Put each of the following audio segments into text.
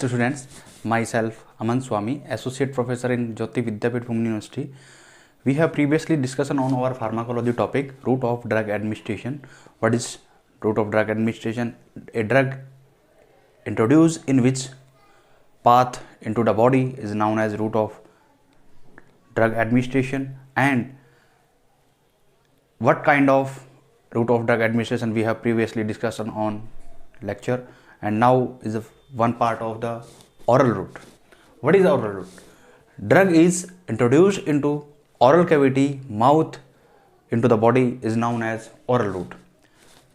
Students, myself Aman Swami, Associate Professor in Jyoti Vidyapeeth Women University. We have previously discussed on our pharmacology topic, route of drug administration. What is route of drug administration? A drug introduced in which path into the body is known as route of drug administration. And what kind of route of drug administration we have previously discussed on lecture, and now is one part of the oral route. What is oral route? Drug is introduced into oral cavity, mouth into the body is known as oral route.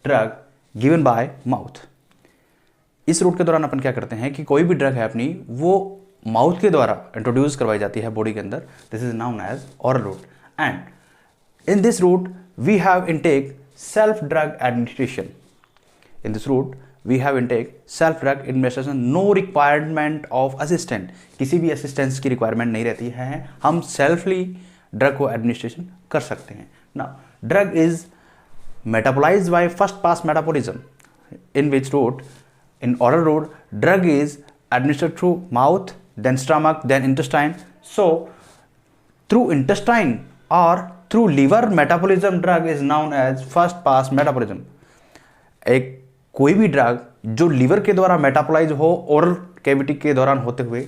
Drug given by mouth. इस route के दौरान अपन क्या करते हैं कि कोई भी drug है अपनी वो माउथ के द्वारा इंट्रोड्यूस करवाई जाती है बॉडी के अंदर. This is known as oral route. And in this route we have intake self drug administration. In this route we have intake self drug administration. No requirement of assistant. किसी भी assistance की requirement नहीं रहती है. हम सेल्फली drug को administration कर सकते हैं. Now drug is metabolised by first pass metabolism. In which root in oral route drug is administered through mouth, then stomach, then intestine. So through intestine or through liver metabolism drug is known as first pass metabolism. एक कोई भी drug जो liver के द्वारा metabolise हो oral cavity के दौरान होते हुए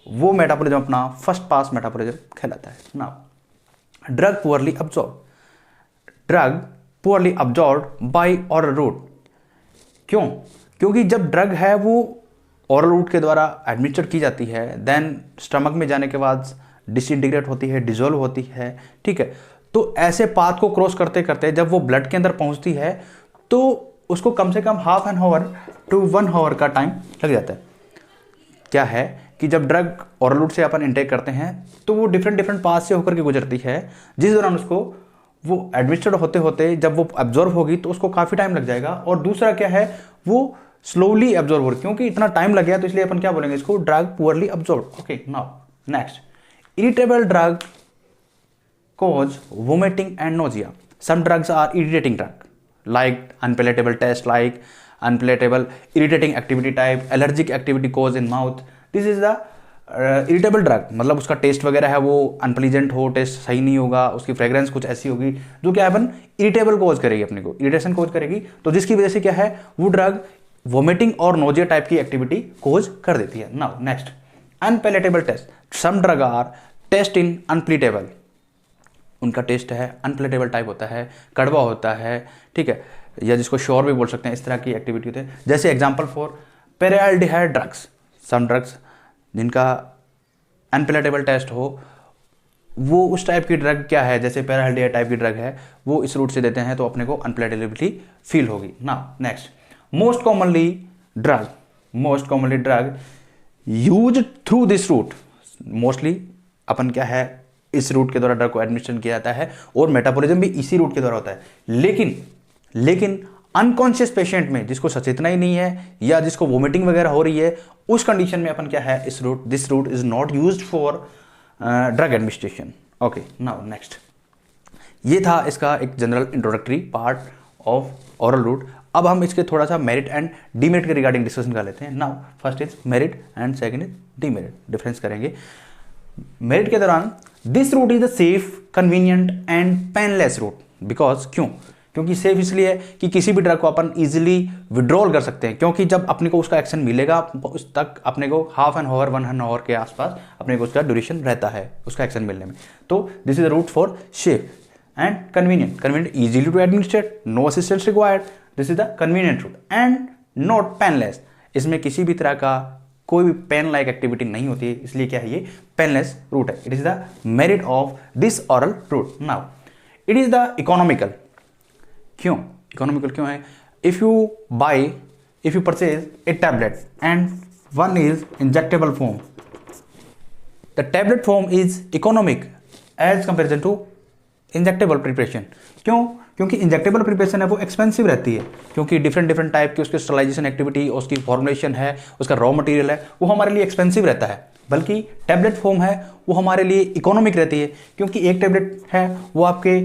वो मेटाबोलिज्म अपना फर्स्ट पास मेटाबोलिज्म कहलाता है. Now drug poorly absorb. Drug poorly absorb by oral route. क्यों? क्योंकि जब ड्रग है वो ओरल रूट के द्वारा एडमिनिस्टर की जाती है, देन स्टमक में जाने के बाद डिसइंटीग्रेट होती है, डिजोल्व होती है. ठीक है, तो ऐसे पाथ को क्रॉस करते करते जब वो ब्लड के अंदर पहुंचती है तो उसको कम से कम half an hour to 1 hour का टाइम लग जाता है. क्या है कि जब ड्रग ओरल रूट से अपन इंटेक करते हैं तो वो डिफरेंट पाथ से होकर के गुजरती है, जिस दौरान उसको वो एडमिनिस्टर्ड होते होते जब वो एब्जॉर्व होगी तो उसको काफ़ी टाइम लग जाएगा. और दूसरा क्या है, वो स्लोली एब्जॉर्ब हो रही. क्योंकि इतना टाइम लग गया तो इसलिए अपन क्या बोलेंगे इसको, drug poorly absorb. Okay, now next, irritable drug cause vomiting and nausea. Some drugs are irritating drug like unpalatable taste, like unpalatable irritating activity type, allergic activity cause in mouth. This is the irritable drug. मतलब उसका test वगैरह है वो unpleasant हो, test सही नहीं होगा, उसकी फ्रेग्रेंस कुछ ऐसी होगी जो क्या अपन इरिटेबल कोज करेगी, अपने को इरिटेशन कोज करेगी. तो जिसकी वजह से क्या है वो ड्रग वोमिटिंग और नोजिया टाइप की एक्टिविटी कोज कर देती है. Now next, unpalatable taste. Some drug are taste in unpalatable. उनका टेस्ट है अनप्लेटेबल टाइप होता है, कड़वा होता है. ठीक है, या जिसको श्योर भी बोल सकते हैं. इस तरह की एक्टिविटी होती है. जैसे example for paraldehyde drugs. Some drugs जिनका अनप्लेटेबल टेस्ट हो वो उस टाइप की ड्रग क्या है, जैसे पेराल्डिहाइड टाइप की ड्रग है वो इस रूट से देते हैं तो अपने को अनप्लेटेबिलिटी फील होगी. Now next, most commonly drug used through this route. Mostly अपन क्या है इस रूट के द्वारा ड्रग को एडमिनिस्ट्रेशन किया जाता है और मेटाबॉलिज्म भी इसी रूट के द्वारा होता है. लेकिन अनकॉन्शियस पेशेंट में जिसको सचेतना ही नहीं है या जिसको वोमिटिंग वगैरह हो रही है उस कंडीशन में अपन क्या है this route is not used for drug administration. Okay, now next, ये था इसका एक general introductory part of oral route. अब हम इसके थोड़ा सा मेरिट एंड डीमेरिट के रिगार्डिंग डिस्कशन कर लेते हैं. Now first is merit and second is demerit. Difference करेंगे. मेरिट के दौरान this route is the safe, convenient and painless route. Because क्योंकि सेफ इसलिए है कि किसी भी ड्रग को अपन इजीली विड्रॉल कर सकते हैं. क्योंकि जब अपने को उसका एक्शन मिलेगा उस तक अपने को हाफ एन आवर 1 आवर के आसपास अपने को उसका ड्यूरेशन रहता है उसका एक्शन मिलने में. तो this is the route for safe and convenient easily to administrate, no assistance required. This is the convenient route and not painless. इसमें किसी भी तरह का कोई भी पेन लाइक एक्टिविटी नहीं होती है, इसलिए क्या है ये पेनलेस रूट है. It is the merit of this oral route. Now it is the economical. Economical क्यों है? If you purchase a tablet and one is injectable form, the tablet form is economic as comparison to injectable preparation. क्योंकि injectable preparation है वो expensive रहती है. क्योंकि different type की उसकी स्टरलाइजेशन एक्टिविटी, उसकी फॉर्मुलेशन है, उसका रॉ मटेरियल है, वो हमारे लिए एक्सपेंसिव रहता है. बल्कि टैबलेट फॉर्म है वो हमारे लिए इकोनॉमिक रहती है. क्योंकि एक टैबलेट है वो आपके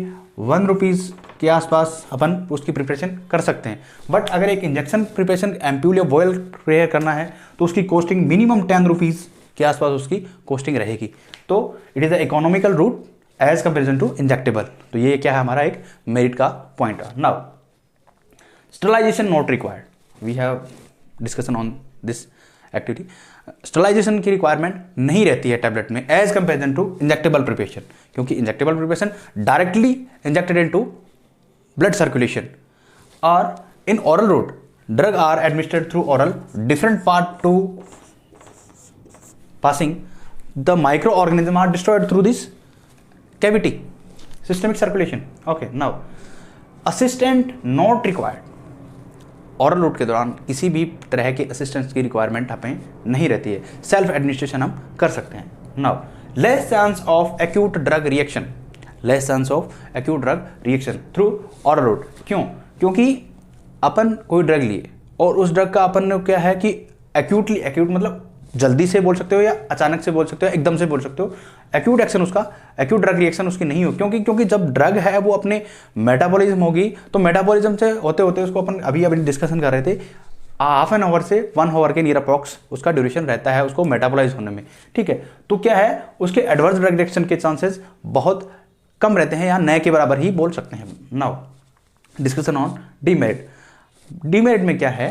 1 रुपीज़ के आसपास अपन उसकी प्रिपरेशन कर सकते हैं। बट अगर एक इंजेक्शन प्रिपरेशन एम्प्यूल या बॉयल प्रेयर करना है तो उसकी कॉस्टिंग मिनिमम 10 रुपीज़ के आसपास उसकी कॉस्टिंग रहेगी। तो it is a economical route as comparison to injectable. तो ये क्या है हमारा एक मेरिट का पॉइंट है। Now sterilisation not required, we have discussion on this activity. Sterilisation की रिक्वायरमेंट नहीं रहती है टैबलेट में as comparison to injectable preparation, क्योंकि injectable preparation directly injected into blood circulation. और in oral route drug are administered through oral, different part to passing, the microorganisms are destroyed through this cavity, systemic circulation. Okay, now assistant not required. oral route के दौरान किसी भी तरह के assistance की requirement हमें नहीं रहती है, सेल्फ एडमिनिस्ट्रेशन हम कर सकते हैं। Now less chance of acute drug reaction, less chance of acute drug reaction through oral route। क्यों? क्योंकि अपन कोई ड्रग लिए और उस ड्रग का अपन ने क्या है कि एक्यूटली, एक्यूट मतलब जल्दी से बोल सकते हो या अचानक से बोल सकते हो, एकदम से बोल सकते हो, एक्यूट एक्शन उसका, एक्यूट ड्रग रिएक्शन उसकी नहीं हो। क्योंकि जब ड्रग है वो अपने मेटाबॉलिज्म होगी, तो मेटाबॉलिज्म से होते होते उसको अपन अभी डिस्कशन कर रहे थे, हाफ एन आवर से 1 आवर के नियर अप्रॉक्स उसका ड्यूरेशन रहता है उसको मेटाबोलाइज होने में। ठीक है, तो क्या है उसके एडवर्स ड्रग रिएक्शन के चांसेस बहुत कम रहते हैं या नए के बराबर ही बोल सकते हैं। Now discussion on demerit. Demerit में क्या है,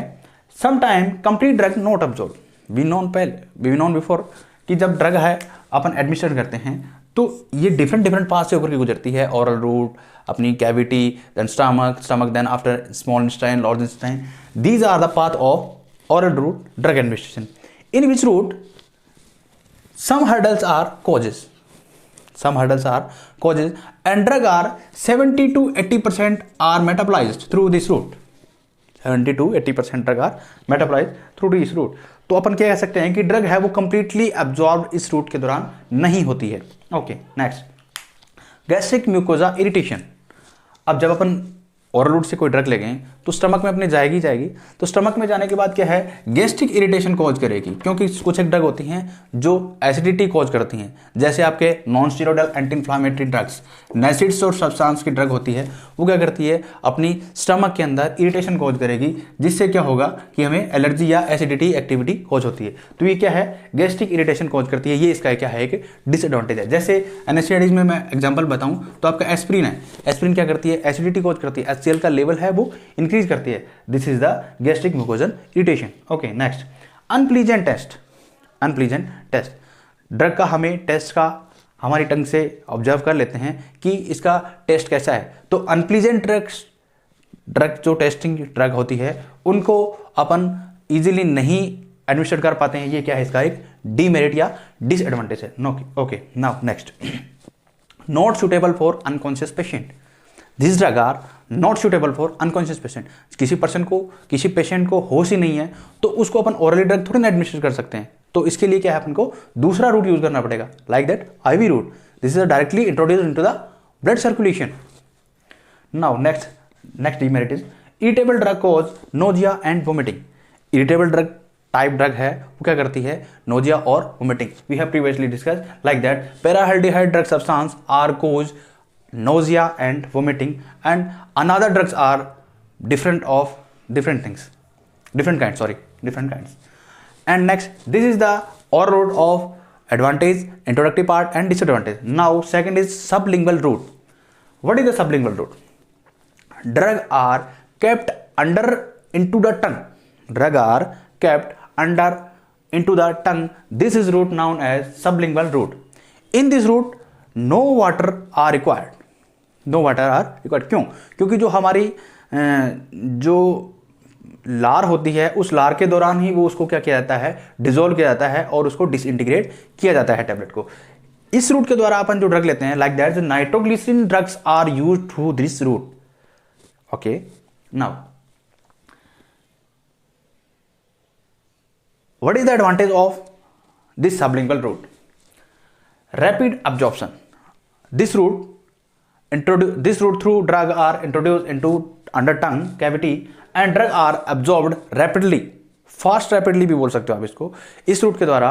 sometime complete drug not absorb. We known before कि जब ड्रग है अपन एडमिनिस्ट्रेट करते हैं तो ये डिफरेंट पार्ट से होकर के गुजरती है, ओरल रूट, अपनी cavity, then stomach, then after small intestine, large intestine. These are the path of oral route drug administration, in which route some hurdles are causes and drug are 70 to 80% are metabolized through this route। 70 to 80% drug are metabolize through this route. तो अपन क्या कह सकते हैं कि drug है वो completely absorb इस रूट के दौरान नहीं होती है। Okay, next gastric mucosa irritation. अब जब अपन ओरल रूट से कोई ड्रग ले गए तो स्टमक में अपने जाएगी, तो स्टमक में जाने के बाद क्या है, गैस्ट्रिक इरिटेशन कॉज करेगी, क्योंकि कुछ एक ड्रग होती हैं जो एसिडिटी कॉज करती हैं, जैसे आपके non steroidal anti inflammatory drugs, NSAIDs और सब्सटेंस की ड्रग होती है, वो क्या करती है अपनी स्टमक के अंदर इरिटेशन कॉज करेगी, जिससे क्या होगा कि हमें एलर्जी या एसिडिटी एक्टिविटी कॉज होती है। तो ये क्या है, गैस्ट्रिक इरिटेशन कॉज करती है, ये इसका क्या है एक डिसएडवांटेज है। जैसे एनेस्थेटिक्स में मैं एग्जाम्पल बताऊं तो आपका एस्प्रिन है, एस्प्रिन क्या करती है, एसिडिटी कॉज करती है, HCl का लेवल है वो इंक्रीज करती है। This is the gastric mucosal irritation. Okay, next unpleasant taste. Drug का हमें टेस्ट का हमारी टंग से ऑब्जर्व कर लेते हैं कि इसका टेस्ट कैसा है। तो अनप्लीजेंट ड्रग जो टेस्टिंग ड्रग होती है उनको अपन इजीली नहीं एडमिनिस्ट्रेट कर पाते हैं, ये क्या है इसका एक डीमेरिट या डिसएडवांटेज है। Okay, now next not suitable for unconscious patient. This drug are not suitable for unconscious patient. किसी पेशेंट को होश ही नहीं है तो उसको अपन ओरली ड्रग थोड़ी ना एडमिनिस्ट्रेट कर सकते हैं, तो इसके लिए क्या है अपन को दूसरा रूट यूज करना पड़ेगा, like that IV route. This is directly introduced into the blood circulation. Now next demerit is irritable drug cause nausea and vomiting. Irritable drug type drug है वो क्या करती है, नोजिया और vomiting. We have previously discussed like that paraldehyde drug substance are cause nausea and vomiting, and another drugs are different kinds. And next, this is the oral route of advantage, introductory part and disadvantage. Now second is sublingual route. What is the sublingual route? Drugs are kept under into the tongue. This is route known as sublingual route. In this route no water are required. क्यों? क्योंकि जो हमारी जो लार होती है उस लार के दौरान ही वो उसको क्या किया जाता है, डिसॉल्व किया जाता है और उसको डिसइंटीग्रेट किया जाता है टैबलेट को। इस रूट के द्वारा अपन जो ड्रग लेते हैं, like that nitroglycerin drugs are used through this route. Okay, now what is the advantage of this sublingual route? Rapid absorption. This route through drug are introduced into under tongue cavity and drug are absorbed rapidly, rapidly भी बोल सकते हो आप इसको। इस route के द्वारा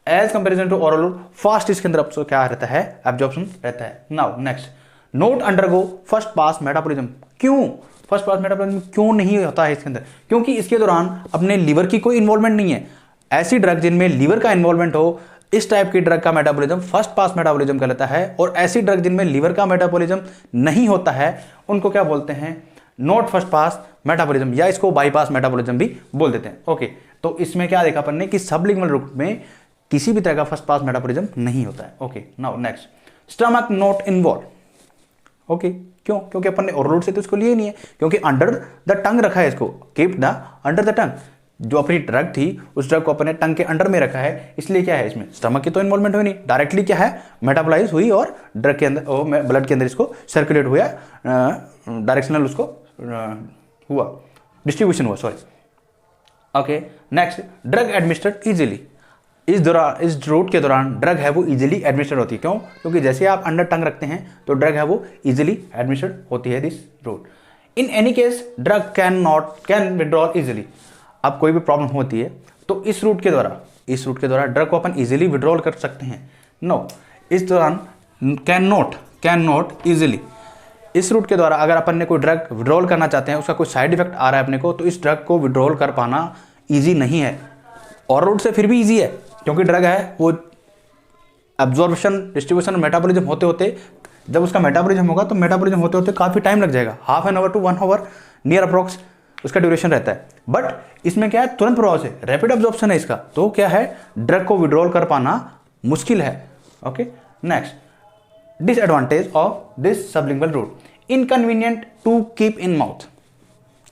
as comparison to oral route fast इसके अंदर क्या रहता है, एब्जॉर्प्शन रहता है। Now next not undergo first pass metabolism. क्यों फर्स्ट पास मेटाबॉलिज्म क्यों नहीं होता है इसके अंदर? क्योंकि इसके दौरान अपने लीवर की कोई इन्वॉल्वमेंट नहीं है। ऐसी ड्रग जिनमें लीवर का इन्वॉल्वमेंट हो, इस टाइप की ड्रग का मेटाबॉलिज्म फर्स्ट पास मेटाबॉलिज्म कहलाता है। और ऐसी ड्रग जिनमें लीवर का मेटाबॉलिज्म नहीं होता है उनको क्या बोलते हैं? नॉट फर्स्ट पास मेटाबॉलिज्म, या इसको बाईपास मेटाबॉलिज्म भी बोल देते हैं। ओके, तो इसमें क्या देखा अपन ने कि सबलिंगुअल रूट में किसी भी तरह का फर्स्ट पास मेटाबॉलिज्म नहीं होता है। Okay, now next, stomach not involve. Okay, क्यों? क्योंकि अपन ने ओरल रूट से तो इसको लिए नहीं है, क्योंकि अंडर द टंग रखा है इसको, keep the under the tongue. जो अपनी ड्रग थी उस ड्रग को अपने टंग के अंडर में रखा है, इसलिए क्या है इसमें स्टमक की तो इन्वॉल्वमेंट हुई नहीं, डायरेक्टली क्या है मेटाबोलाइज हुई और ड्रग के अंदर ब्लड के अंदर इसको सर्कुलेट हुआ, डायरेक्शनल उसको हुआ, डिस्ट्रीब्यूशन हुआ, sorry. Okay, next, drug administered easily. इस रूट के दौरान ड्रग है वो इजीली एडमिनिस्ट्रेट होती है। क्यों? क्योंकि जैसे आप अंडर टंग रखते हैं तो ड्रग है वो इजीली एडमिनिस्ट्रेट होती है this route. In any case drug can withdrawal easily. अब कोई भी प्रॉब्लम होती है तो इस रूट के द्वारा ड्रग को अपन इजीली विड्रॉल कर सकते हैं। नो, इस दौरान कैन नॉट इजीली। इस रूट के द्वारा अगर अपन ने कोई ड्रग विड्रॉल करना चाहते हैं, उसका कोई साइड इफेक्ट आ रहा है अपने को, तो इस ड्रग को विड्रॉल कर पाना ईजी नहीं है। और रूट से फिर भी ईजी है, क्योंकि ड्रग है वो एब्जॉर्प्शन, डिस्ट्रीब्यूशन, मेटाबॉलिज्म होते होते, जब उसका मेटाबॉलिज्म होगा तो मेटाबॉलिज्म होते होते काफ़ी टाइम लग जाएगा, half an hour to 1 hour near approx उसका ड्यूरेशन रहता है। बट इसमें क्या है, तुरंत प्रभाव से रैपिड एब्जॉर्प्शन है इसका, तो क्या है ड्रग को विड्रॉल कर पाना मुश्किल है। Okay, next, disadvantage of this sublingual route, inconvenient to keep in mouth.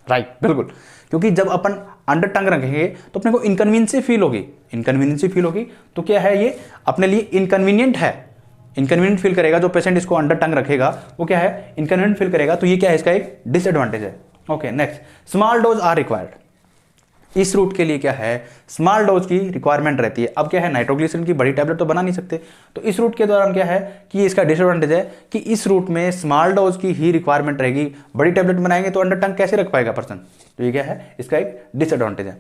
Right, बिल्कुल, क्योंकि जब अपन अंडर टंग रखेंगे तो अपने को इनकन्वीनियंस फील होगी, तो क्या है ये अपने लिए इनकन्वीनियंट है, इनकन्वीनियंट फील करेगा। जो पेशेंट इसको अंडर टंग रखेगा वो क्या है, इनकन्वीनियंट फील करेगा, तो ये क्या है इसका एक डिसएडवांटेज है। Okay, next, small dose are required. इस रूट के लिए क्या है, स्मॉल डोज की रिक्वायरमेंट रहती है। अब क्या है, नाइट्रोग्लिसरीन की बड़ी टैबलेट तो बना नहीं सकते, तो इस रूट के दौरान क्या है कि इसका डिसएडवांटेज है कि इस रूट में स्मॉल डोज की ही रिक्वायरमेंट रहेगी। बड़ी टैबलेट बनाएंगे तो अंडर टंग कैसे रख पाएगा पर्सन, तो ये क्या है इसका एक डिसएडवांटेज है।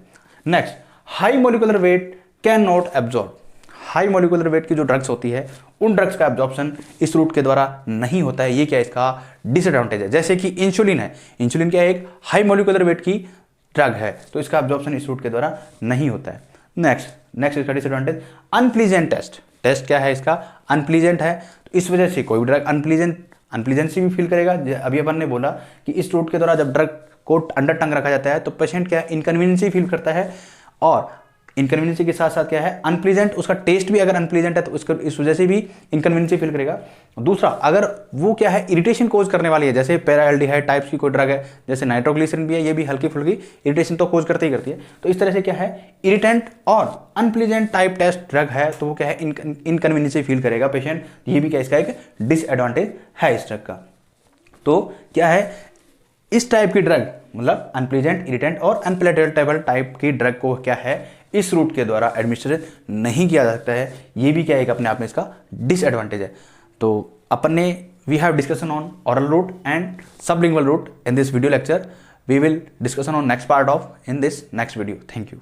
Next, high molecular weight can not absorb. High molecular weight की जो ड्रग्स होती है उन ड्रग्स का एब्जॉर्प्शन इस रूट के द्वारा नहीं होता है, ये क्या इसका डिसएडवांटेज है। जैसे कि इंसुलिन है, इंसुलिन क्या है एक हाई मोलिकुलर वेट की ड्रग है, तो इसका एब्जॉर्प्शन इस रूट के द्वारा नहीं होता है। नेक्स्ट इसका डिसएडवांटेज, अनप्लीजेंट टेस्ट क्या है इसका, अनप्लीजेंट है, तो इस वजह से कोई भी ड्रग अनप्लीजेंसी भी फील करेगा। अभी अपन ने बोला कि इस रूट के द्वारा जब ड्रग को अंडर टंग रखा जाता है तो पेशेंट क्या है इनकन्वीनियंसी फील करता है, और इनकन्वीनियंसी के साथ साथ क्या है अनप्लीजेंट, उसका टेस्ट भी अगर अनप्लीजेंट है तो उसको इस वजह से भी इनकन्वीनियंसी फील करेगा। दूसरा, अगर वो क्या है इरिटेशन कोज करने वाली है, जैसे पैराएल्डिहाइड टाइप्स की कोई ड्रग है, जैसे नाइट्रोग्लिसरीन भी है, ये भी हल्की फुल्की इरिटेशन तो कोज करती है, तो इस तरह से क्या है इरिटेंट और अनप्लीजेंट टाइप टेस्ट ड्रग है, तो वो क्या है इनकन्वीनियंसी फील करेगा पेशेंट। ये भी क्या इसका एक डिसएडवांटेज है इस ड्रग का। तो क्या है इस टाइप की ड्रग, मतलब अनप्लीजेंट, इरिटेंट और अनपेलेटेबल टाइप की ड्रग को क्या है इस रूट के द्वारा एडमिनिस्ट्रेट नहीं किया जा सकता है, ये भी क्या एक अपने आप में इसका डिसएडवांटेज है। तो अपन ने we have discussion on oral route and sublingual route in this video lecture. We will discussion on next part of in this next video. Thank you.